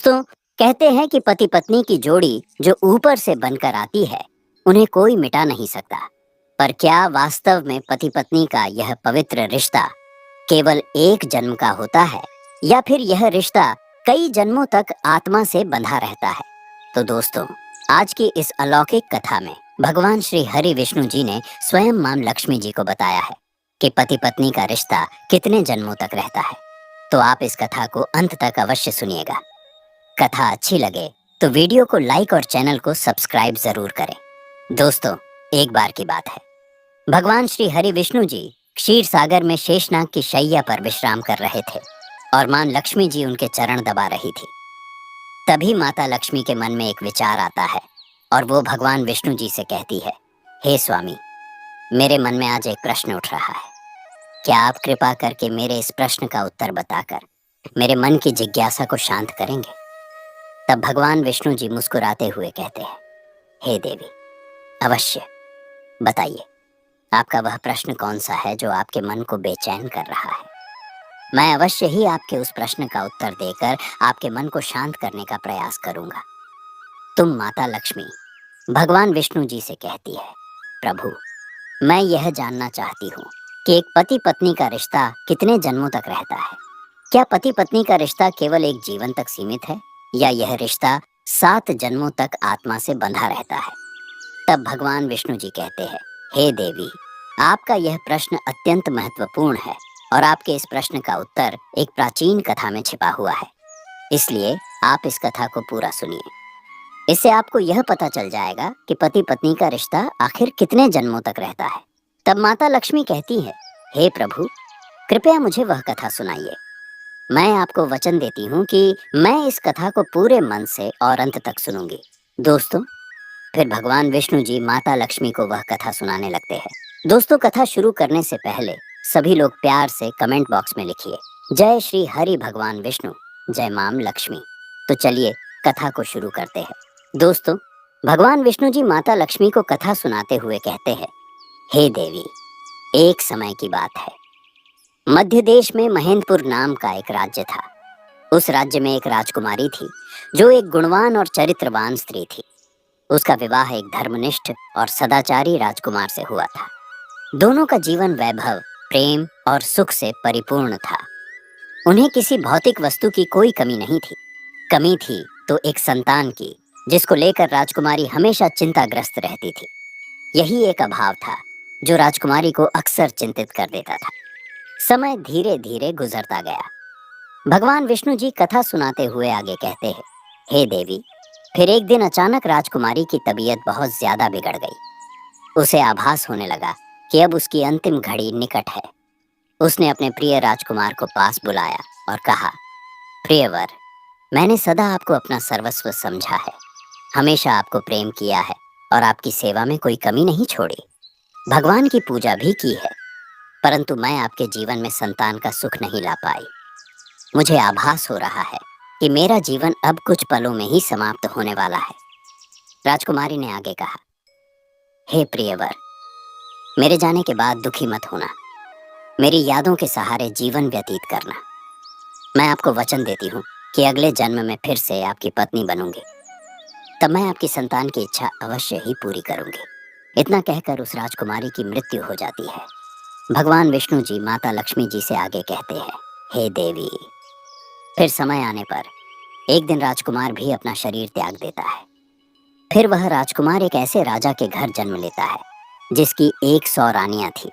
दोस्तों, कहते हैं कि पति पत्नी की जोड़ी जो ऊपर से बनकर आती है, उन्हें कोई मिटा नहीं सकता। पर क्या वास्तव में पति पत्नी का यह पवित्र रिश्ता केवल एक जन्म का होता है, या फिर यह रिश्ता कई जन्मों तक आत्मा से बंधा रहता है? तो दोस्तों, आज की इस अलौकिक कथा में भगवान श्री हरि विष्णु जी ने स्वयं मां लक्ष्मी जी को बताया है कि पति पत्नी का रिश्ता कितने जन्मों तक रहता है। तो आप इस कथा को अंत तक अवश्य सुनिएगा। कथा अच्छी लगे तो वीडियो को लाइक और चैनल को सब्सक्राइब जरूर करें। दोस्तों, एक बार की बात है, भगवान श्री हरि विष्णु जी क्षीर सागर में शेषनाग की शैया पर विश्राम कर रहे थे और मां लक्ष्मी जी उनके चरण दबा रही थी। तभी माता लक्ष्मी के मन में एक विचार आता है और वो भगवान विष्णु जी से कहती है, हे स्वामी, मेरे मन में आज एक प्रश्न उठ रहा है। क्या आप कृपा करके मेरे इस प्रश्न का उत्तर बताकर मेरे मन की जिज्ञासा को शांत करेंगे? तब भगवान विष्णु जी मुस्कुराते हुए कहते हैं, हे देवी, अवश्य बताइए, आपका वह प्रश्न कौन सा है जो आपके मन को बेचैन कर रहा है। मैं अवश्य ही आपके उस प्रश्न का उत्तर देकर आपके मन को शांत करने का प्रयास करूंगा। तुम माता लक्ष्मी भगवान विष्णु जी से कहती है, प्रभु, मैं यह जानना चाहती हूँ कि एक पति पत्नी का रिश्ता कितने जन्मों तक रहता है। क्या पति पत्नी का रिश्ता केवल एक जीवन तक सीमित है, या यह रिश्ता 7 जन्मों तक आत्मा से बंधा रहता है? तब भगवान विष्णु जी कहते हैं, हे देवी, आपका यह प्रश्न अत्यंत महत्वपूर्ण है और आपके इस प्रश्न का उत्तर एक प्राचीन कथा में छिपा हुआ है। इसलिए आप इस कथा को पूरा सुनिए। इससे आपको यह पता चल जाएगा कि पति पत्नी का रिश्ता आखिर कितने जन्मों तक रहता है। तब माता लक्ष्मी कहती है, हे प्रभु, कृपया मुझे वह कथा सुनाइए। मैं आपको वचन देती हूँ कि मैं इस कथा को पूरे मन से और अंत तक सुनूंगी। दोस्तों, फिर भगवान विष्णु जी माता लक्ष्मी को वह कथा सुनाने लगते हैं। दोस्तों, कथा शुरू करने से पहले सभी लोग प्यार से कमेंट बॉक्स में लिखिए, जय श्री हरि भगवान विष्णु, जय मां लक्ष्मी। तो चलिए कथा को शुरू करते हैं। दोस्तों, भगवान विष्णु जी माता लक्ष्मी को कथा सुनाते हुए कहते हैं, हे देवी, एक समय की बात है, मध्य देश में महेंद्रपुर नाम का एक राज्य था। उस राज्य में एक राजकुमारी थी जो एक गुणवान और चरित्रवान स्त्री थी। उसका विवाह एक धर्मनिष्ठ और सदाचारी राजकुमार से हुआ था। दोनों का जीवन वैभव, प्रेम और सुख से परिपूर्ण था। उन्हें किसी भौतिक वस्तु की कोई कमी नहीं थी। कमी थी तो एक संतान की, जिसको लेकर राजकुमारी हमेशा चिंताग्रस्त रहती थी। यही एक अभाव था जो राजकुमारी को अक्सर चिंतित कर देता था। समय धीरे धीरे गुजरता गया। भगवान विष्णु जी कथा सुनाते हुए आगे कहते हैं, हे देवी, फिर एक दिन अचानक राजकुमारी की तबीयत बहुत ज्यादा बिगड़ गई। उसे आभास होने लगा कि अब उसकी अंतिम घड़ी निकट है। उसने अपने प्रिय राजकुमार को पास बुलाया और कहा, प्रियवर, मैंने सदा आपको अपना सर्वस्व समझा है, हमेशा आपको प्रेम किया है और आपकी सेवा में कोई कमी नहीं छोड़ी। भगवान की पूजा भी की है, परंतु मैं आपके जीवन में संतान का सुख नहीं ला पाई। मुझे आभास हो रहा है कि मेरा जीवन अब कुछ पलों में ही समाप्त होने वाला है। राजकुमारी ने आगे कहा, हे प्रियवर, मेरे जाने के बाद दुखी मत होना, मेरी यादों के सहारे जीवन व्यतीत करना। मैं आपको वचन देती हूँ कि अगले जन्म में फिर से आपकी पत्नी बनूंगी। तब मैं आपकी संतान की इच्छा अवश्य ही पूरी करूंगी। इतना कहकर उस राजकुमारी की मृत्यु हो जाती है। भगवान विष्णु जी माता लक्ष्मी जी से आगे कहते हैं, हे देवी, फिर समय आने पर एक दिन राजकुमार भी अपना शरीर त्याग देता है। फिर वह राजकुमार एक ऐसे राजा के घर जन्म लेता है जिसकी 100 रानियां थीं।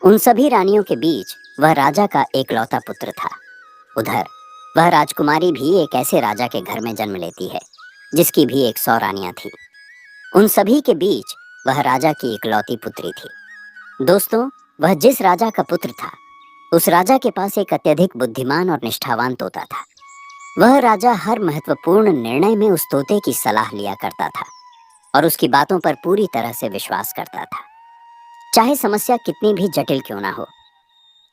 उन सभी रानियों के बीच वह राजा का एकलौता पुत्र था। उधर वह राजकुमारी भी एक ऐसे राजा के घर में जन्म लेती है जिसकी भी 100 रानियां थीं। उन सभी के बीच वह राजा की इकलौती पुत्री थी। दोस्तों, वह जिस राजा का पुत्र था, उस राजा के पास एक अत्यधिक बुद्धिमान और निष्ठावान तोता था। वह राजा हर महत्वपूर्ण निर्णय में उस तोते की सलाह लिया करता था और उसकी बातों पर पूरी तरह से विश्वास करता था, चाहे समस्या कितनी भी जटिल क्यों ना हो।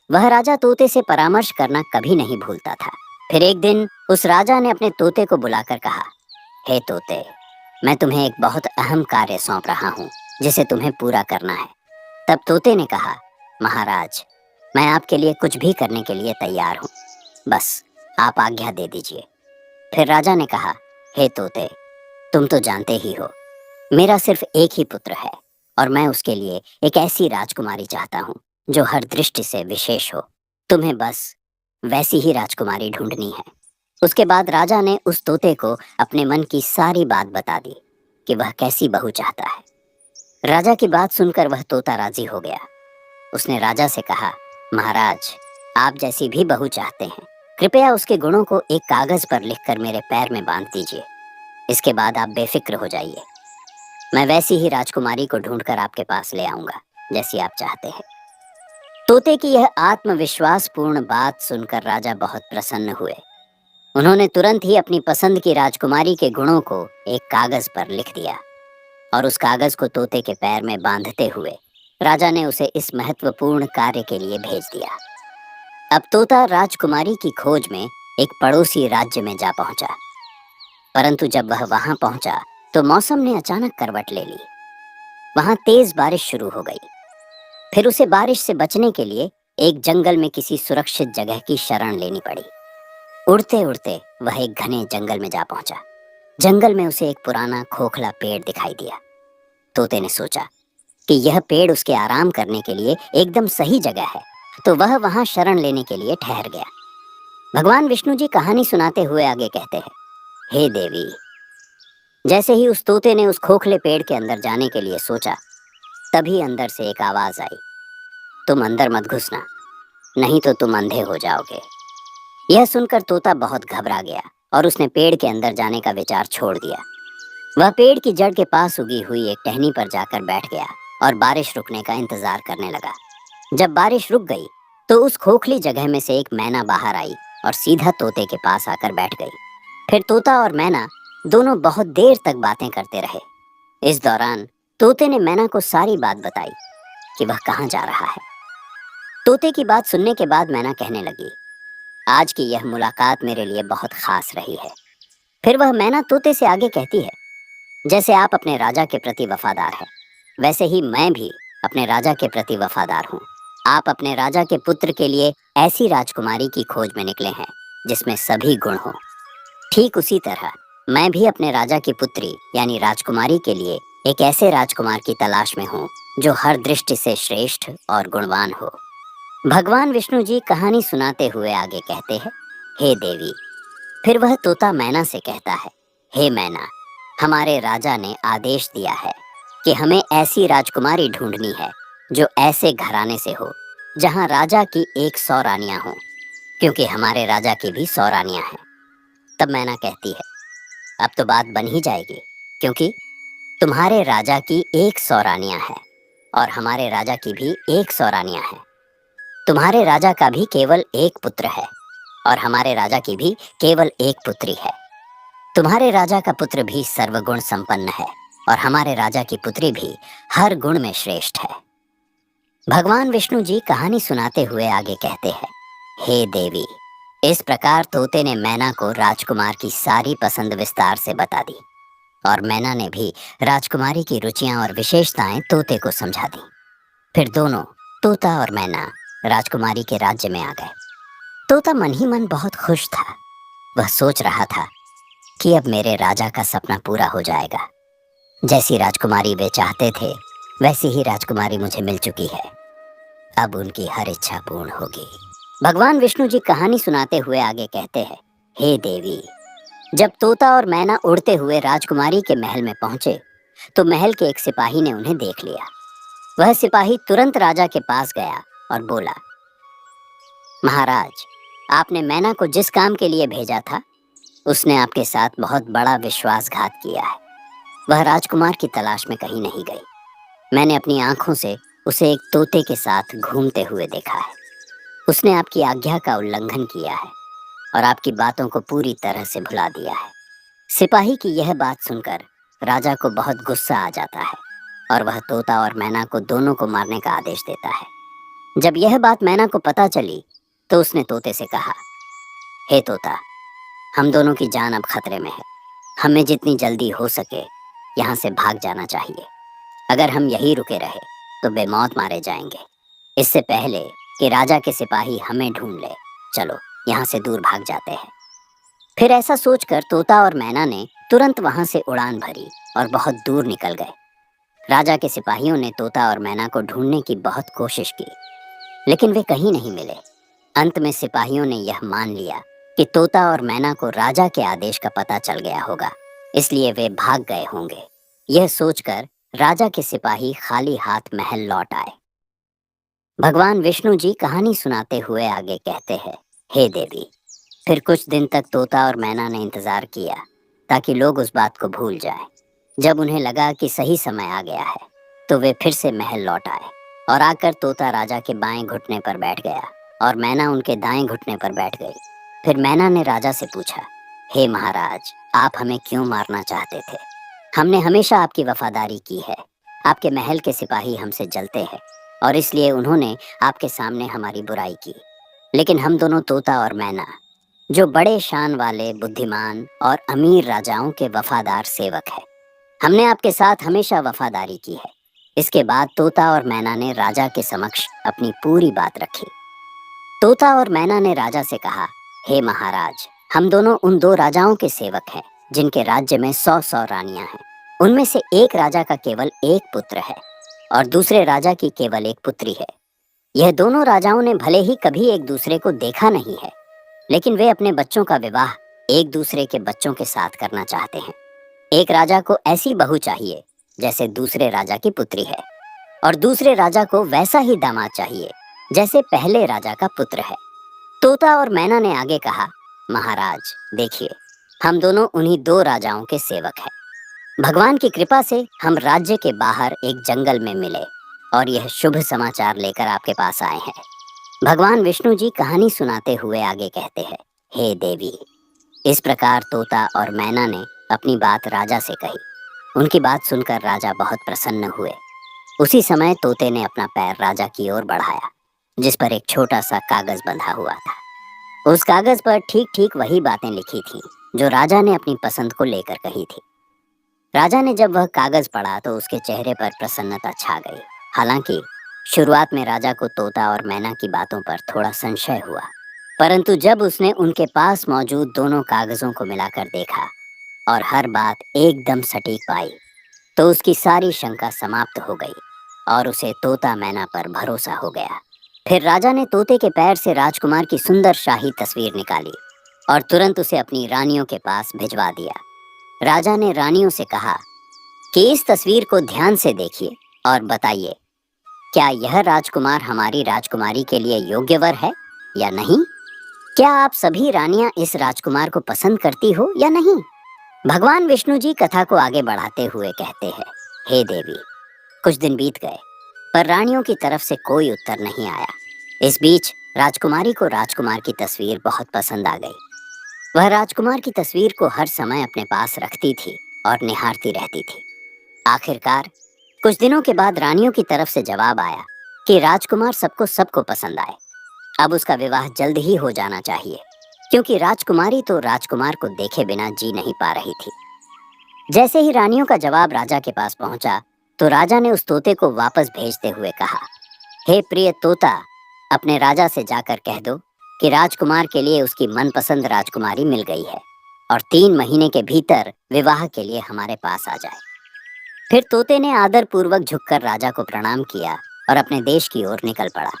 वह राजा तोते से परामर्श करना कभी नहीं भूलता था। फिर एक दिन उस राजा ने अपने तोते को बुलाकर कहा, हे तोते, मैं तुम्हें एक बहुत अहम कार्य सौंप रहा हूँ जिसे तुम्हें पूरा करना है। तब तोते ने कहा, महाराज, मैं आपके लिए कुछ भी करने के लिए तैयार हूँ, बस आप आज्ञा दे दीजिए। फिर राजा ने कहा, हे तोते, तुम तो जानते ही हो, मेरा सिर्फ एक ही पुत्र है और मैं उसके लिए एक ऐसी राजकुमारी चाहता हूँ जो हर दृष्टि से विशेष हो। तुम्हें बस वैसी ही राजकुमारी ढूंढनी है। उसके बाद राजा ने उस तोते को अपने मन की सारी बात बता दी कि वह कैसी बहू चाहता है। राजा की बात सुनकर वह तोता राजी हो गया। उसने राजा से कहा, महाराज, आप जैसी भी बहू चाहते हैं, कृपया उसके गुणों को एक कागज पर लिखकर मेरे पैर में बांध दीजिए। इसके बाद आप बेफिक्र हो जाइए। मैं वैसी ही राजकुमारी को ढूंढकर आपके पास ले आऊंगा जैसी आप चाहते हैं। तोते की यह आत्मविश्वास पूर्ण बात सुनकर राजा बहुत प्रसन्न हुए। उन्होंने तुरंत ही अपनी पसंद की राजकुमारी के गुणों को एक कागज पर लिख दिया और उस कागज को तोते के पैर में बांधते हुए राजा ने उसे इस महत्वपूर्ण कार्य के लिए भेज दिया। अब तोता राजकुमारी की खोज में एक पड़ोसी राज्य में जा पहुंचा, परंतु जब वह वहां पहुंचा तो मौसम ने अचानक करवट ले ली। वहां तेज बारिश शुरू हो गई। फिर उसे बारिश से बचने के लिए एक जंगल में किसी सुरक्षित जगह की शरण लेनी पड़ी। उड़ते उड़ते वह एक घने जंगल में जा पहुंचा। जंगल में उसे एक पुराना खोखला पेड़ दिखाई दिया। तोते ने सोचा कि यह पेड़ उसके आराम करने के लिए एकदम सही जगह है, तो वह वहां शरण लेने के लिए ठहर गया। भगवान विष्णु जी कहानी सुनाते हुए आगे कहते हैं, हे देवी, जैसे ही उस तोते ने उस खोखले पेड़ के अंदर जाने के लिए सोचा, तभी अंदर से एक आवाज आई, तुम अंदर मत घुसना, नहीं तो तुम अंधे हो जाओगे। यह सुनकर तोता बहुत घबरा गया और उसने पेड़ के अंदर जाने का विचार छोड़ दिया। वह पेड़ की जड़ के पास उगी हुई एक टहनी पर जाकर बैठ गया और बारिश रुकने का इंतजार करने लगा। जब बारिश रुक गई तो उस खोखली जगह में से एक मैना बाहर आई और सीधा तोते के पास आकर बैठ गई। फिर तोता और मैना दोनों बहुत देर तक बातें करते रहे। इस दौरान तोते ने मैना को सारी बात बताई कि वह कहाँ जा रहा है। तोते की बात सुनने के बाद मैना कहने लगी, आज की यह मुलाकात मेरे लिए बहुत खास रही है। फिर वह मैना तोते से आगे कहती है, जैसे आप अपने राजा के प्रति वफादार हैं, वैसे ही मैं भी अपने राजा के प्रति वफादार हूँ। आप अपने राजा के पुत्र के लिए ऐसी राजकुमारी की खोज में निकले हैं जिसमें सभी गुण हों। ठीक उसी तरह मैं भी अपने राजा की पुत्री यानी राजकुमारी के लिए एक ऐसे राजकुमार की तलाश में हूँ जो हर दृष्टि से श्रेष्ठ और गुणवान हो। भगवान विष्णु जी कहानी सुनाते हुए आगे कहते हैं, हे देवी। फिर वह तोता मैना से कहता है, हे मैना, हमारे राजा ने आदेश दिया है कि हमें ऐसी राजकुमारी ढूंढनी है जो ऐसे घराने से हो जहां राजा की 100 रानियां हों, क्योंकि हमारे राजा की भी 100 रानियां हैं। तब मैना कहती है, अब तो बात बन ही जाएगी, क्योंकि तुम्हारे राजा की 100 रानियां हैं और हमारे राजा की भी 100 रानियां हैं। तुम्हारे राजा का भी केवल एक पुत्र है और हमारे राजा की भी केवल एक पुत्री है। तुम्हारे राजा का पुत्र भी सर्वगुण संपन्न है और हमारे राजा की पुत्री भी हर गुण में श्रेष्ठ है। भगवान विष्णु जी कहानी सुनाते हुए आगे कहते हैं, हे देवी। इस प्रकार तोते ने मैना को राजकुमार की सारी पसंद विस्तार से बता दी और मैना ने भी राजकुमारी की रुचियां और विशेषताएं तोते को समझा दी। फिर दोनों, तोता और मैना, राजकुमारी के राज्य में आ गए। तोता मन ही मन बहुत खुश था। वह सोच रहा था कि अब मेरे राजा का सपना पूरा हो जाएगा। जैसी राजकुमारी वे चाहते थे वैसी ही राजकुमारी मुझे मिल चुकी है। अब उनकी हर इच्छा पूर्ण होगी। भगवान विष्णु जी कहानी सुनाते हुए आगे कहते हैं, हे देवी। जब तोता और मैना उड़ते हुए राजकुमारी के महल में पहुंचे तो महल के एक सिपाही ने उन्हें देख लिया। वह सिपाही तुरंत राजा के पास गया और बोला, महाराज, आपने मैना को जिस काम के लिए भेजा था उसने आपके साथ बहुत बड़ा विश्वासघात किया है। वह राजकुमार की तलाश में कहीं नहीं गई। मैंने अपनी आंखों से उसे एक तोते के साथ घूमते हुए देखा है। उसने आपकी आज्ञा का उल्लंघन किया है और आपकी बातों को पूरी तरह से भुला दिया है। सिपाही की यह बात सुनकर राजा को बहुत गुस्सा आ जाता है और वह तोता और मैना को दोनों को मारने का आदेश देता है। जब यह बात मैना को पता चली तो उसने तोते से कहा, हे तोता, हम दोनों की जान अब खतरे में है। हमें जितनी जल्दी हो सके यहाँ से भाग जाना चाहिए। अगर हम यहीं रुके रहे तो बेमौत मारे जाएंगे। इससे पहले कि राजा के सिपाही हमें ढूंढ ले, चलो यहाँ से दूर भाग जाते हैं। फिर ऐसा सोचकर तोता और मैना ने तुरंत वहां से उड़ान भरी और बहुत दूर निकल गए। राजा के सिपाहियों ने तोता और मैना को ढूंढने की बहुत कोशिश की, लेकिन वे कहीं नहीं मिले। अंत में सिपाहियों ने यह मान लिया कि तोता और मैना को राजा के आदेश का पता चल गया होगा, इसलिए वे भाग गए होंगे। यह सोचकर राजा के सिपाही खाली हाथ महल लौट आए। भगवान विष्णु जी कहानी सुनाते हुए आगे कहते हैं, हे देवी, फिर कुछ दिन तक तोता और मैना ने इंतजार किया ताकि लोग उस बात को भूल जाएं। जब उन्हें लगा कि सही समय आ गया है, तो वे फिर से महल लौट आए और आकर तोता राजा के बाएं घुटने पर बैठ गया और मैना उनके दाएं घुटने पर बैठ गई। फिर मैना ने राजा से पूछा, हे महाराज, आप हमें क्यों मारना चाहते थे? हमने हमेशा आपकी वफादारी की है। आपके महल के सिपाही हमसे जलते हैं और इसलिए उन्होंने आपके सामने हमारी बुराई की। लेकिन हम दोनों तोता और मैना, जो बड़े शान वाले, बुद्धिमान और अमीर राजाओं के वफादार सेवक हैं, हमने आपके साथ हमेशा वफादारी की है। इसके बाद तोता और मैना ने राजा के समक्ष अपनी पूरी बात रखी। तोता और मैना ने राजा से कहा, हे महाराज, हम दोनों उन दो राजाओं के सेवक हैं जिनके राज्य में 100-100 रानियां हैं। उनमें से एक राजा का केवल एक पुत्र है और दूसरे राजा की केवल एक पुत्री है। यह दोनों राजाओं ने भले ही कभी एक दूसरे को देखा नहीं है, लेकिन वे अपने बच्चों का विवाह एक दूसरे के बच्चों के साथ करना चाहते हैं। एक राजा को ऐसी बहू चाहिए जैसे दूसरे राजा की पुत्री है, और दूसरे राजा को वैसा ही दामाद चाहिए जैसे पहले राजा का पुत्र है। तोता और मैना ने आगे कहा, महाराज देखिए, हम दोनों उन्हीं दो राजाओं के सेवक हैं। भगवान की कृपा से हम राज्य के बाहर एक जंगल में मिले और यह शुभ समाचार लेकर आपके पास आए हैं। भगवान विष्णु जी कहानी सुनाते हुए आगे कहते हैं, हे देवी, इस प्रकार तोता और मैना ने अपनी बात राजा से कही। उनकी बात सुनकर राजा बहुत प्रसन्न हुए। उसी समय तोते ने अपना पैर राजा की ओर बढ़ाया, जिस पर एक छोटा सा कागज बंधा हुआ था। उस कागज पर ठीक ठीक वही बातें लिखी थीं जो राजा ने अपनी पसंद को लेकर कही थी। राजा ने जब वह कागज पढ़ा तो उसके चेहरे पर प्रसन्नता छा गई। हालांकि शुरुआत में राजा को तोता और मैना की बातों पर थोड़ा संशय हुआ, परंतु जब उसने उनके पास मौजूद दोनों कागजों को मिलाकर देखा और हर बात एकदम सटीक पाई, तो उसकी सारी शंका समाप्त हो गई और उसे तोता मैना पर भरोसा हो गया। फिर राजा ने तोते के पैर से राजकुमार की सुंदर शाही तस्वीर निकाली और तुरंत उसे अपनी रानियों के पास भिजवा दिया। राजा ने रानियों से कहा कि इस तस्वीर को ध्यान से देखिए और बताइए, क्या यह राजकुमार हमारी राजकुमारी के लिए योग्य वर है या नहीं? क्या आप सभी रानियां इस राजकुमार को पसंद करती हो या नहीं? भगवान विष्णु जी कथा को आगे बढ़ाते हुए कहते हैं, हे देवी, कुछ दिन बीत गए पर रानियों की तरफ से कोई उत्तर नहीं आया। इस बीच राजकुमारी को राजकुमार की तस्वीर बहुत पसंद आ गई। वह राजकुमार की तस्वीर को हर समय अपने पास रखती थी और निहारती रहती थी। आखिरकार कुछ दिनों के बाद रानियों की तरफ से जवाब आया कि राजकुमार सबको पसंद आए। अब उसका विवाह जल्द ही हो जाना चाहिए, क्योंकि राजकुमारी तो राजकुमार को देखे बिना जी नहीं पा रही थी। जैसे ही रानियों का जवाब राजा के पास पहुंचा, तो राजा ने उस तोते को वापस भेजते हुए कहा, हे प्रिय तोता, अपने राजा से जाकर कह दो कि राजकुमार के लिए उसकी मनपसंद राजकुमारी मिल गई है और 3 महीने के भीतर विवाह के लिए हमारे पास आ जाए। फिर तोते ने आदर पूर्वक झुककर राजा को प्रणाम किया और अपने देश की ओर निकल पड़ा।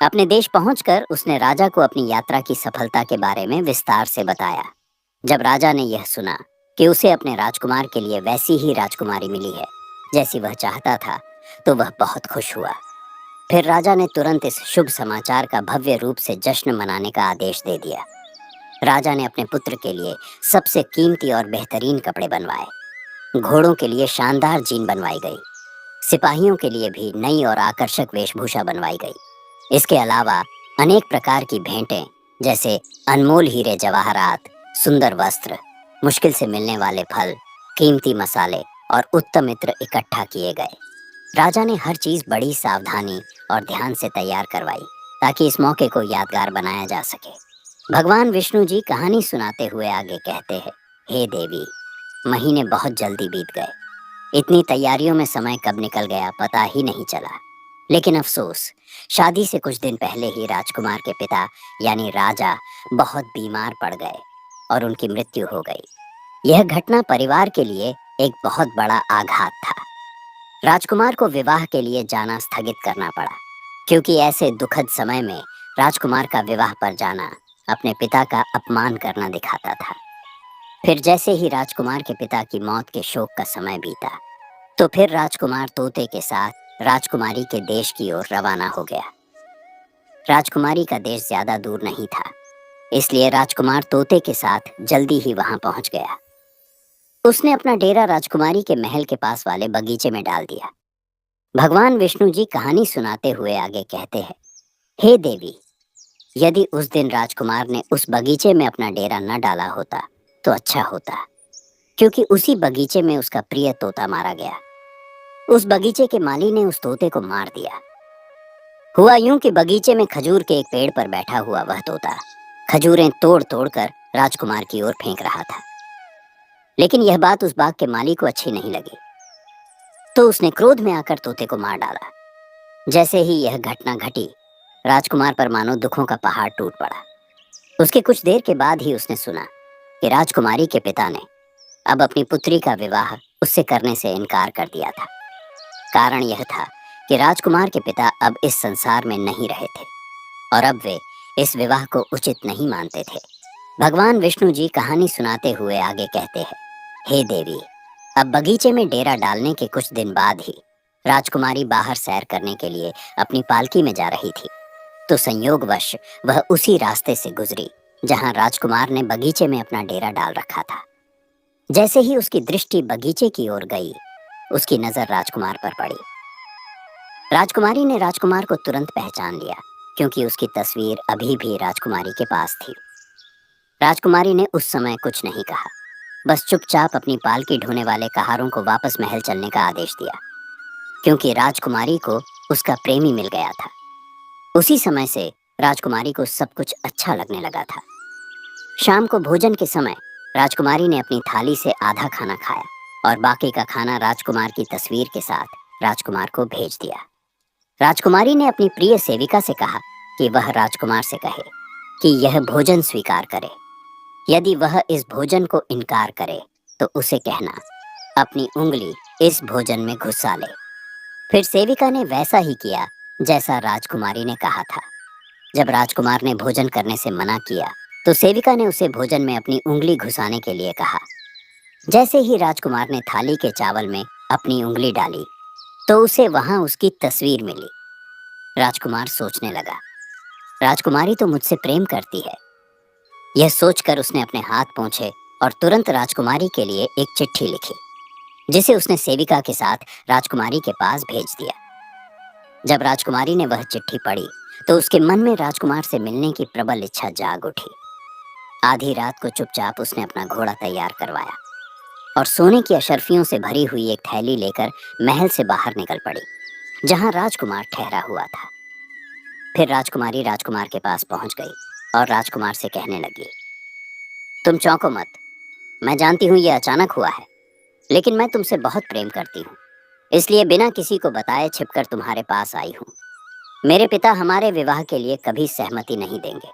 अपने देश पहुंचकर उसने राजा को अपनी यात्रा की सफलता के बारे में विस्तार से बताया। जब राजा ने यह सुना कि उसे अपने राजकुमार के लिए वैसी ही राजकुमारी मिली है जैसी वह चाहता था, तो वह बहुत खुश हुआ। फिर राजा ने तुरंत इस शुभ समाचार का भव्य रूप से जश्न मनाने का आदेश दे दिया। राजा ने अपने पुत्र के लिए सबसे कीमती और बेहतरीन कपड़े बनवाए, घोड़ों के लिए शानदार जीन बनवाई गई, सिपाहियों के लिए भी नई और आकर्षक वेशभूषा बनवाई गई। इसके अलावा अनेक प्रकार की भेंटें, जैसे अनमोल हीरे जवाहरात, सुंदर वस्त्र, मुश्किल से मिलने वाले फल, कीमती मसाले और उत्तम इत्र इकट्ठा किए गए। राजा ने हर चीज बड़ी सावधानी और ध्यान से तैयार करवाई ताकि इस मौके को यादगार बनाया जा सके। भगवान विष्णु जी कहानी सुनाते हुए आगे कहते हैं, हे देवी, महीने बहुत जल्दी बीत गए। इतनी तैयारियों में समय कब निकल गया पता ही नहीं चला। लेकिन अफसोस, शादी से कुछ दिन पहले ही राजकुमार के पिता यानी राजा बहुत बीमार पड़ गए। और उनकी मृत्यु हो गई। यह घटना परिवार के लिए एक बहुत बड़ा आघात था। राजकुमार को विवाह के लिए जाना स्थगित करना पड़ा, क्योंकि ऐसे दुखद समय में राजकुमार का विवाह पर जाना अपने पिता का अपमान करना दिखाता था। फिर जैसे ही राजकुमार के पिता की मौत के शोक का समय बीता, तो फिर राजकुमार तोते के साथ राजकुमारी के देश की ओर रवाना हो गया। राजकुमारी का देश ज्यादा दूर नहीं था, इसलिए राजकुमार तोते के साथ जल्दी ही वहां पहुंच गया। उसने अपना डेरा राजकुमारी के महल के पास वाले बगीचे में डाल दिया। भगवान विष्णु जी कहानी सुनाते हुए आगे कहते हैं, हे देवी, यदि उस दिन राजकुमार ने उस बगीचे में अपना डेरा न डाला होता तो अच्छा होता, क्योंकि उसी बगीचे में उसका प्रिय तोता मारा गया। उस बगीचे के माली ने उस तोते को मार दिया। हुआ यूं कि बगीचे में खजूर के एक पेड़ पर बैठा हुआ वह तोता खजूरें तोड़ तोड़ कर राजकुमार की ओर फेंक रहा था। लेकिन यह बात उस बाग के माली को अच्छी नहीं लगी, तो उसने क्रोध में आकर तोते को मार डाला। जैसे ही यह घटना घटी, राजकुमार पर मानो दुखों का पहाड़ टूट पड़ा। उसके कुछ देर के बाद ही उसने सुना कि राजकुमारी के पिता ने अब अपनी पुत्री का विवाह उससे करने से इनकार कर दिया था। कारण यह था कि राजकुमार के पिता अब इस संसार में नहीं रहे थे और अब वे इस विवाह को उचित नहीं मानते थे। भगवान विष्णु जी कहानी सुनाते हुए आगे कहते हैं, हे देवी, अब बगीचे में डेरा डालने के कुछ दिन बाद ही राजकुमारी बाहर सैर करने के लिए अपनी पालकी में जा रही थी, तो संयोगवश वह उसी रास्ते से गुजरी जहां राजकुमार ने बगीचे में अपना डेरा डाल रखा था। जैसे ही उसकी दृष्टि बगीचे की ओर गई, उसकी नजर राजकुमार पर पड़ी। राजकुमारी ने राजकुमार को तुरंत पहचान लिया, क्योंकि उसकी तस्वीर अभी भी राजकुमारी के पास थी। राजकुमारी ने उस समय कुछ नहीं कहा, बस चुपचाप अपनी पालकी ढोने वाले कहारों को वापस महल चलने का आदेश दिया, क्योंकि राजकुमारी को उसका प्रेमी मिल गया था। उसी समय से राजकुमारी को सब कुछ अच्छा लगने लगा था। शाम को भोजन के समय राजकुमारी ने अपनी थाली से आधा खाना खाया और बाकी का खाना राजकुमार की तस्वीर के साथ राजकुमार को भेज दिया। राजकुमारी ने अपनी प्रिय सेविका से कहा कि वह राजकुमार से कहे कि यह भोजन स्वीकार करे। यदि वह इस भोजन को इनकार करे तो उसे कहना अपनी उंगली इस भोजन में घुसा ले। फिर सेविका ने वैसा ही किया जैसा राजकुमारी ने कहा था। जब राजकुमार ने भोजन करने से मना किया, तो सेविका ने उसे भोजन में अपनी उंगली घुसाने के लिए कहा। जैसे ही राजकुमार ने थाली के चावल में अपनी उंगली डाली, तो उसे वहां उसकी तस्वीर मिली। राजकुमार सोचने लगा, राजकुमारी तो मुझसे प्रेम करती है। यह सोचकर उसने अपने हाथ पोंछे और तुरंत राजकुमारी के लिए एक चिट्ठी लिखी, जिसे उसने सेविका के साथ राजकुमारी के पास भेज दिया। जब राजकुमारी ने वह चिट्ठी पढ़ी, तो उसके मन में राजकुमार से मिलने की प्रबल इच्छा जाग उठी। आधी रात को चुपचाप उसने अपना घोड़ा तैयार करवाया और सोने की अशर्फियों से भरी हुई एक थैली लेकर महल से बाहर निकल पड़ी, जहां राजकुमार ठहरा हुआ था। फिर राजकुमारी राजकुमार के पास पहुंच गई और राजकुमार से कहने लगी, तुम चौंको मत, मैं जानती हूँ यह अचानक हुआ है, लेकिन मैं तुमसे बहुत प्रेम करती हूँ, इसलिए बिना किसी को बताए छिपकर तुम्हारे पास आई हूँ। मेरे पिता हमारे विवाह के लिए कभी सहमति नहीं देंगे,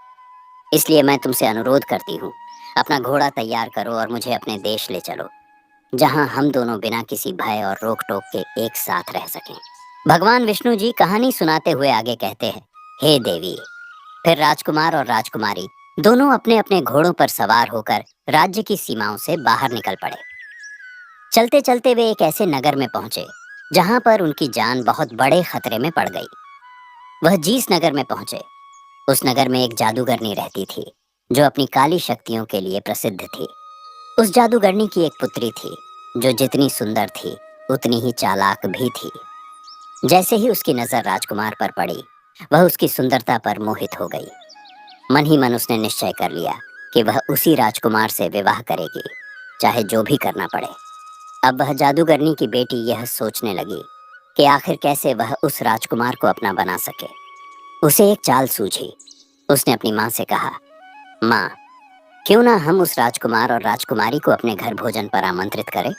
इसलिए मैं तुमसे अनुरोध करती हूँ, अपना घोड़ा तैयार करो और मुझे अपने देश ले चलो, जहाँ हम दोनों बिना किसी भय और रोक टोक के एक साथ रह सकें। भगवान विष्णु जी कहानी सुनाते हुए आगे कहते हैं, हे देवी, फिर राजकुमार और राजकुमारी दोनों अपने अपने घोड़ों पर सवार होकर राज्य की सीमाओं से बाहर निकल पड़े। चलते चलते वे एक ऐसे नगर में पहुंचे जहां पर उनकी जान बहुत बड़े खतरे में पड़ गई। वह जीस नगर में पहुंचे। उस नगर में एक जादूगरनी रहती थी, जो अपनी काली शक्तियों के लिए प्रसिद्ध थी। उस जादूगरनी की एक पुत्री थी, जो जितनी सुंदर थी उतनी ही चालाक भी थी। जैसे ही उसकी नजर राजकुमार पर पड़ी, वह उसकी सुंदरता पर मोहित हो गई। मन ही मन उसने निश्चय कर लिया कि वह उसी राजकुमार से विवाह करेगी, चाहे जो भी करना पड़े। अब वह जादूगरनी की बेटी यह सोचने लगी कि आखिर कैसे वह उस राजकुमार को अपना बना सके। उसे एक चाल सूझी। उसने अपनी माँ से कहा, माँ, क्यों ना हम उस राजकुमार और राजकुमारी को अपने घर भोजन पर आमंत्रित करें।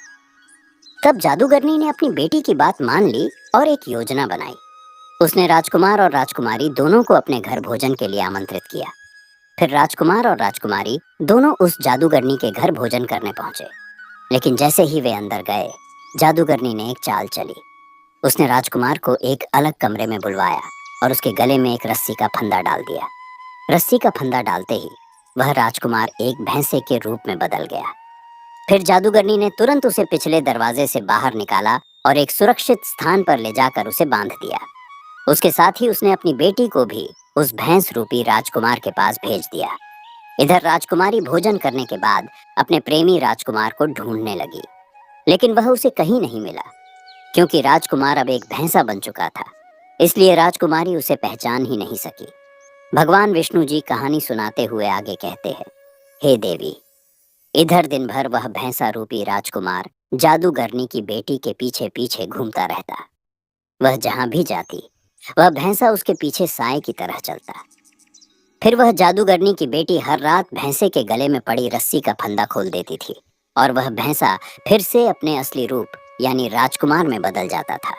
तब जादूगरनी ने अपनी बेटी की बात मान ली और एक योजना बनाई। उसने राजकुमार और राजकुमारी दोनों को अपने घर भोजन के लिए आमंत्रित किया। फिर राजकुमार और राजकुमारी दोनों उस जादूगरनी के घर भोजन करने पहुंचे। लेकिन जैसे ही वे अंदर गए, जादूगरनी ने एक चाल चली। उसने राजकुमार को एक अलग कमरे में बुलवाया और उसके गले में एक रस्सी का फंदा डाल दिया। रस्सी का फंदा डालते ही वह राजकुमार एक भैंसे के रूप में बदल गया। फिर जादूगरनी ने तुरंत उसे पिछले दरवाजे से बाहर निकाला और एक सुरक्षित स्थान पर ले जाकर उसे बांध दिया। उसके साथ ही उसने अपनी बेटी को भी उस भैंस रूपी राजकुमार के पास भेज दिया। इधर राजकुमारी भोजन करने के बाद अपने प्रेमी राजकुमार को ढूंढने लगी, लेकिन वह उसे कहीं नहीं मिला, क्योंकि राजकुमार अब एक भैंसा बन चुका था। इसलिए राजकुमारी उसे पहचान ही नहीं सकी। भगवान विष्णु जी कहानी सुनाते हुए आगे कहते हैं, हे देवी, इधर दिन भर वह भैंसा रूपी राजकुमार जादूगरनी की बेटी के पीछे पीछे घूमता रहता। वह जहां भी जाती, वह भैंसा उसके पीछे साए की तरह चलता। फिर वह जादूगरनी की बेटी हर रात भैंसे के गले में पड़ी रस्सी का फंदा खोल देती थी और वह भैंसा फिर से अपने असली रूप यानी राजकुमार में बदल जाता था।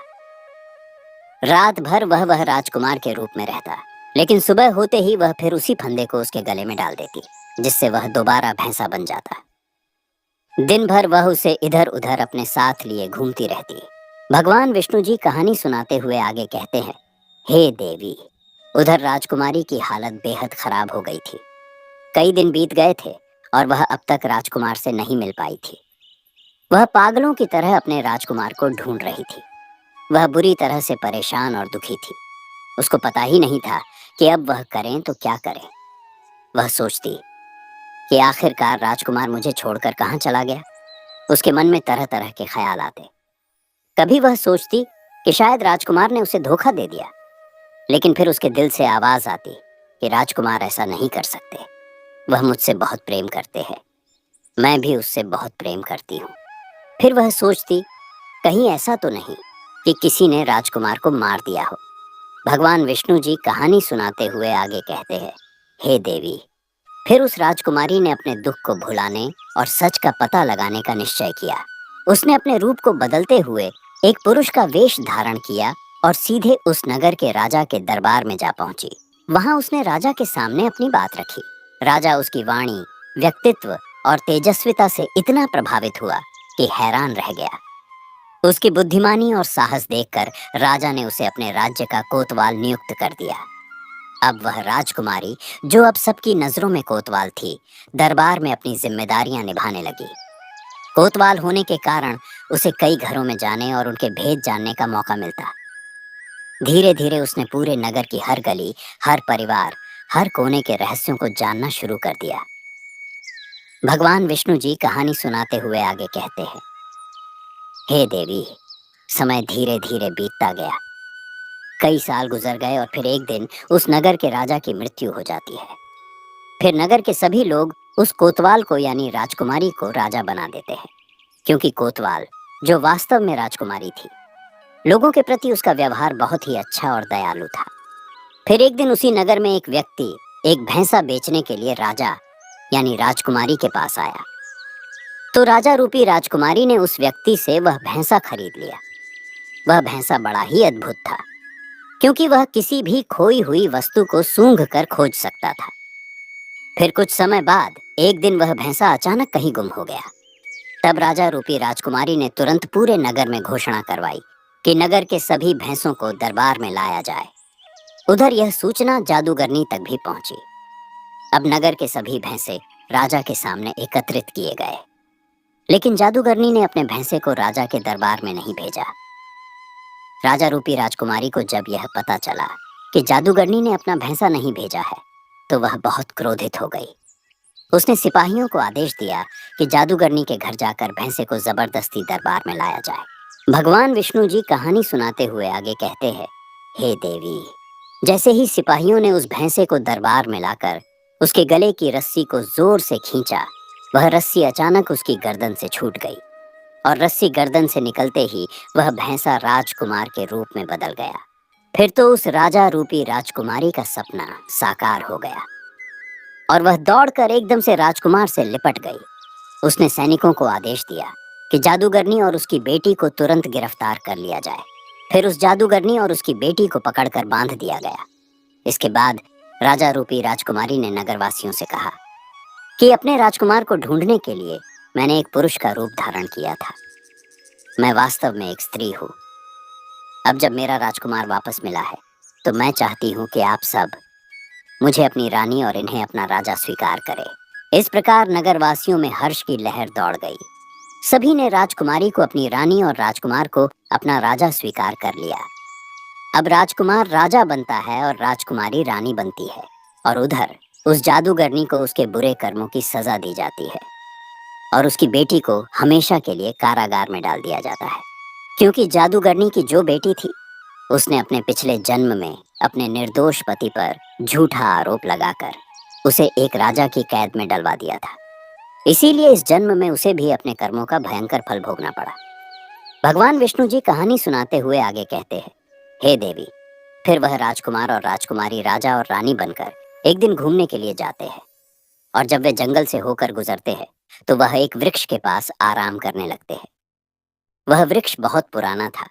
रात भर वह राजकुमार के रूप में रहता, लेकिन सुबह होते ही वह फिर उसी फंदे को उसके गले में डाल देती, जिससे वह दोबारा भैंसा बन जाता। दिन भर वह उसे इधर उधर अपने साथ लिए घूमती रहती। भगवान विष्णु जी कहानी सुनाते हुए आगे कहते हैं, हे देवी, उधर राजकुमारी की हालत बेहद खराब हो गई थी। कई दिन बीत गए थे और वह अब तक राजकुमार से नहीं मिल पाई थी। वह पागलों की तरह अपने राजकुमार को ढूंढ रही थी। वह बुरी तरह से परेशान और दुखी थी। उसको पता ही नहीं था कि अब वह करें तो क्या करें। वह सोचती कि आखिरकार राजकुमार मुझे छोड़कर कहाँ चला गया। उसके मन में तरह तरह के ख्याल आते। कभी वह सोचती कि शायद राजकुमार ने उसे धोखा दे दिया, लेकिन फिर उसके दिल से आवाज आती कि राजकुमार ऐसा नहीं कर सकते। वह मुझसे बहुत प्रेम करते हैं, मैं भी उससे बहुत प्रेम करती हूँ। फिर वह सोचती, कहीं ऐसा तो नहीं कि किसी ने राजकुमार को मार दिया हो। भगवान विष्णु जी कहानी सुनाते हुए आगे कहते हैं, हे देवी, फिर उस राजकुमारी ने अपने दुख को भुलाने और सच का पता लगाने का निश्चय किया। उसने अपने रूप को बदलते हुए एक पुरुष का वेश धारण किया और सीधे उस नगर के राजा के दरबार में जा पहुंची। वहां उसने राजा के सामने अपनी बात रखी। राजा उसकी वाणी, व्यक्तित्व और तेजस्विता से इतना प्रभावित हुआ कि हैरान रह गया। उसकी बुद्धिमानी और साहस देखकर राजा ने उसे अपने राज्य का कोतवाल नियुक्त कर दिया। अब वह राजकुमारी, जो अब सबकी नजरों में कोतवाल थी, दरबार में अपनी जिम्मेदारियां निभाने लगी। कोतवाल होने के कारण उसे कई घरों में जाने और उनके भेद जानने का मौका मिलता। धीरे धीरे उसने पूरे नगर की हर गली, हर परिवार, हर कोने के रहस्यों को जानना शुरू कर दिया। भगवान विष्णु जी कहानी सुनाते हुए आगे कहते हैं, हे देवी, समय धीरे धीरे बीतता गया। कई साल गुजर गए और फिर एक दिन उस नगर के राजा की मृत्यु हो जाती है। फिर नगर के सभी लोग उस कोतवाल को यानी राजकुमारी को राजा बना देते हैं, क्योंकि कोतवाल, जो वास्तव में राजकुमारी थी, लोगों के प्रति उसका व्यवहार बहुत ही अच्छा और दयालु था। फिर एक दिन उसी नगर में एक व्यक्ति एक भैंसा बेचने के लिए राजा यानी राजकुमारी के पास आया। तो राजा रूपी राजकुमारी ने उस व्यक्ति से वह भैंसा खरीद लिया। वह भैंसा बड़ा ही अद्भुत था, क्योंकि वह किसी भी खोई हुई वस्तु को सूंघ कर खोज सकता था। फिर कुछ समय बाद एक दिन वह भैंसा अचानक कहीं गुम हो गया। तब राजा रूपी राजकुमारी ने तुरंत पूरे नगर में घोषणा करवाई कि नगर के सभी भैंसों को दरबार में लाया जाए। उधर यह सूचना जादूगरनी तक भी पहुंची। अब नगर के सभी भैंसे राजा के सामने एकत्रित किए गए, लेकिन जादूगरनी ने अपने भैंसे को राजा के दरबार में नहीं भेजा। राजा रूपी राजकुमारी को जब यह पता चला कि जादूगरनी ने अपना भैंसा नहीं भेजा है, तो वह बहुत क्रोधित हो गई। उसने सिपाहियों को आदेश दिया कि जादूगरनी के घर जाकर भैंसे को जबरदस्ती दरबार में लाया जाए। भगवान विष्णु जी कहानी सुनाते हुए आगे कहते हैं, हे देवी, जैसे ही सिपाहियों ने उस भैंसे को दरबार में लाकर उसके गले की रस्सी को जोर से खींचा, वह रस्सी अचानक उसकी गर्दन से छूट गई और रस्सी गर्दन से निकलते ही वह भैंसा राजकुमार के रूप में बदल गया। फिर तो उस राजा रूपी राजकुमारी का सपना साकार हो गया और वह दौड़कर एकदम से राजकुमार से लिपट गई। उसने सैनिकों को आदेश दिया कि जादूगरनी और उसकी बेटी को तुरंत गिरफ्तार कर लिया जाए। फिर उस जादूगरनी और उसकी बेटी को पकड़कर बांध दिया गया। इसके बाद राजा रूपी राजकुमारी ने नगरवासियों से कहा कि अपने राजकुमार को ढूंढने के लिए मैंने एक पुरुष का रूप धारण किया था। मैं वास्तव में एक स्त्री हूँ। अब जब मेरा राजकुमार वापस मिला है तो मैं चाहती हूँ कि आप सब मुझे अपनी रानी और इन्हें अपना राजा स्वीकार करें। इस प्रकार नगरवासियों में हर्ष की लहर दौड़ गई। सभी ने राजकुमारी को अपनी रानी और राजकुमार को अपना राजा स्वीकार कर लिया। अब राजकुमार राजा बनता है और राजकुमारी रानी बनती है, और उधर उस जादूगरनी को उसके बुरे कर्मों की सजा दी जाती है और उसकी बेटी को हमेशा के लिए कारागार में डाल दिया जाता है, क्योंकि जादूगरनी की जो बेटी थी उसने अपने पिछले जन्म में अपने निर्दोष पति पर झूठा आरोप लगाकर उसे एक राजा की कैद में डलवा दिया था। इसीलिए इस जन्म में उसे भी अपने कर्मों का भयंकर फल भोगना पड़ा। भगवान विष्णु जी कहानी सुनाते हुए आगे कहते हैं, हे देवी, फिर वह राजकुमार और राजकुमारी राजा और रानी बनकर एक दिन घूमने के लिए जाते हैं, और जब वे जंगल से होकर गुजरते हैं तो वह एक वृक्ष के पास आराम करने लगते हैं। वह वृक्ष बहुत पुराना था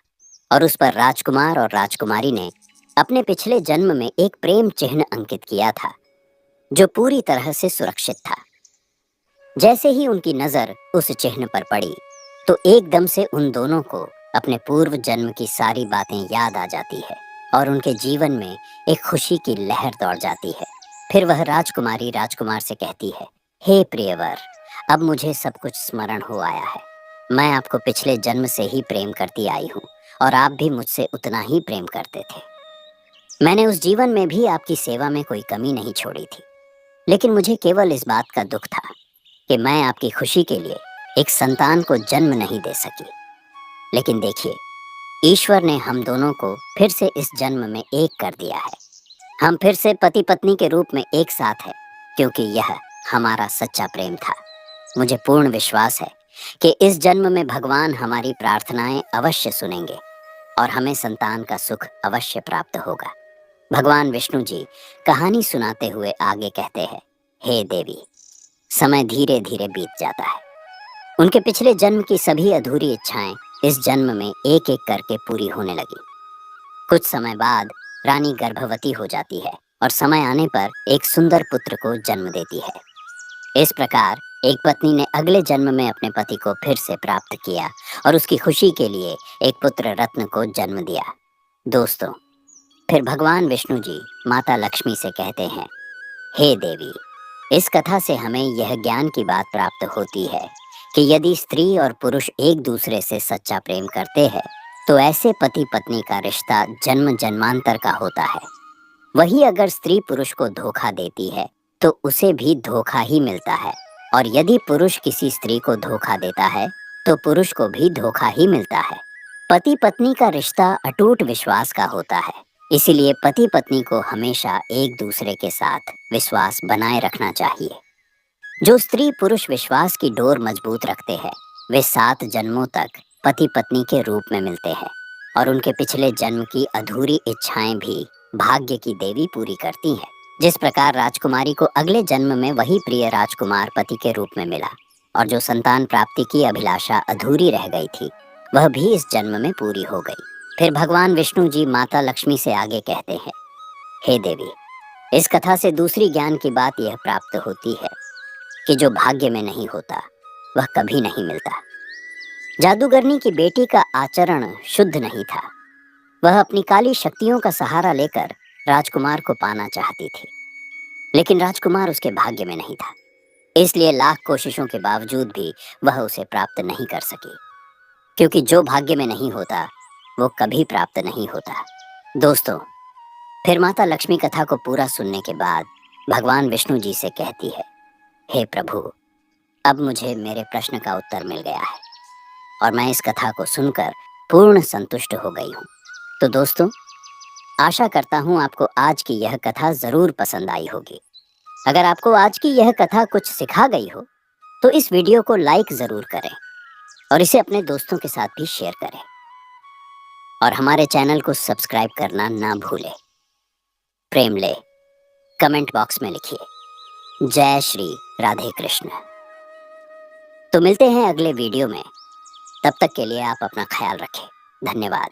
और उस पर राजकुमार और राजकुमारी ने अपने पिछले जन्म में एक प्रेम चिन्ह अंकित किया था जो पूरी तरह से सुरक्षित था। जैसे ही उनकी नजर उस चिन्ह पर पड़ी तो एकदम से उन दोनों को अपने पूर्व जन्म की सारी बातें याद आ जाती है और उनके जीवन में एक खुशी की लहर दौड़ जाती है। फिर वह राजकुमारी राजकुमार से कहती है, हे प्रियवर, अब मुझे सब कुछ स्मरण हो आया है। मैं आपको पिछले जन्म से ही प्रेम करती आई हूँ और आप भी मुझसे उतना ही प्रेम करते थे। मैंने उस जीवन में भी आपकी सेवा में कोई कमी नहीं छोड़ी थी, लेकिन मुझे केवल इस बात का दुख था कि मैं आपकी खुशी के लिए एक संतान को जन्म नहीं दे सकी। लेकिन देखिए, ईश्वर ने हम दोनों को फिर से इस जन्म में एक कर दिया है। हम फिर से पति पत्नी के रूप में एक साथ हैं, क्योंकि यह हमारा सच्चा प्रेम था। मुझे पूर्ण विश्वास है कि इस जन्म में भगवान हमारी प्रार्थनाएं अवश्य सुनेंगे और हमें संतान का सुख अवश्य प्राप्त होगा। भगवान विष्णु जी कहानी सुनाते हुए आगे कहते हैं, हे देवी, समय धीरे धीरे बीत जाता है। उनके पिछले जन्म की सभी अधूरी इच्छाएं इस जन्म में एक एक करके पूरी होने लगी। कुछ समय बाद रानी गर्भवती हो जाती है और समय आने पर एक सुंदर पुत्र को जन्म देती है। इस प्रकार एक पत्नी ने अगले जन्म में अपने पति को फिर से प्राप्त किया और उसकी खुशी के लिए एक पुत्र रत्न को जन्म दिया। दोस्तों, फिर भगवान विष्णु जी माता लक्ष्मी से कहते हैं, हे देवी, इस कथा से हमें यह ज्ञान की बात प्राप्त होती है कि यदि स्त्री और पुरुष एक दूसरे से सच्चा प्रेम करते हैं तो ऐसे पति पत्नी का रिश्ता जन्म जन्मांतर का होता है। वही अगर स्त्री पुरुष को धोखा देती है तो उसे भी धोखा ही मिलता है, और यदि पुरुष किसी स्त्री को धोखा देता है तो पुरुष को भी धोखा ही मिलता है। पति पत्नी का रिश्ता अटूट विश्वास का होता है, इसीलिए पति पत्नी को हमेशा एक दूसरे के साथ विश्वास बनाए रखना चाहिए। जो स्त्री पुरुष विश्वास की डोर मजबूत रखते हैं वे 7 जन्मों तक पति पत्नी के रूप में मिलते हैं और उनके पिछले जन्म की अधूरी इच्छाएं भी भाग्य की देवी पूरी करती हैं। जिस प्रकार राजकुमारी को अगले जन्म में वही प्रिय राजकुमार पति के रूप में मिला और जो संतान प्राप्ति की अभिलाषा अधूरी रह गई थी वह भी इस जन्म में पूरी हो गई। फिर भगवान विष्णु जी माता लक्ष्मी से आगे कहते हैं, हे देवी, इस कथा से दूसरी ज्ञान की बात यह प्राप्त होती है कि जो भाग्य में नहीं होता वह कभी नहीं मिलता। जादूगरनी की बेटी का आचरण शुद्ध नहीं था। वह अपनी काली शक्तियों का सहारा लेकर राजकुमार को पाना चाहती थी, लेकिन राजकुमार उसके भाग्य में नहीं था, इसलिए लाख कोशिशों के बावजूद भी वह उसे प्राप्त नहीं कर सकी, क्योंकि जो भाग्य में नहीं होता वो कभी प्राप्त नहीं होता। दोस्तों, फिर माता लक्ष्मी कथा को पूरा सुनने के बाद भगवान विष्णु जी से कहती है, हे प्रभु, अब मुझे मेरे प्रश्न का उत्तर मिल गया है और मैं इस कथा को सुनकर पूर्ण संतुष्ट हो गई हूँ। तो दोस्तों, आशा करता हूँ आपको आज की यह कथा जरूर पसंद आई होगी। अगर आपको आज की यह कथा कुछ सिखा गई हो तो इस वीडियो को लाइक जरूर करें और इसे अपने दोस्तों के साथ भी शेयर करें और हमारे चैनल को सब्सक्राइब करना ना भूलें। प्रेम ले कमेंट बॉक्स में लिखिए, जय श्री राधे कृष्ण। तो मिलते हैं अगले वीडियो में, तब तक के लिए आप अपना ख्याल रखें। धन्यवाद।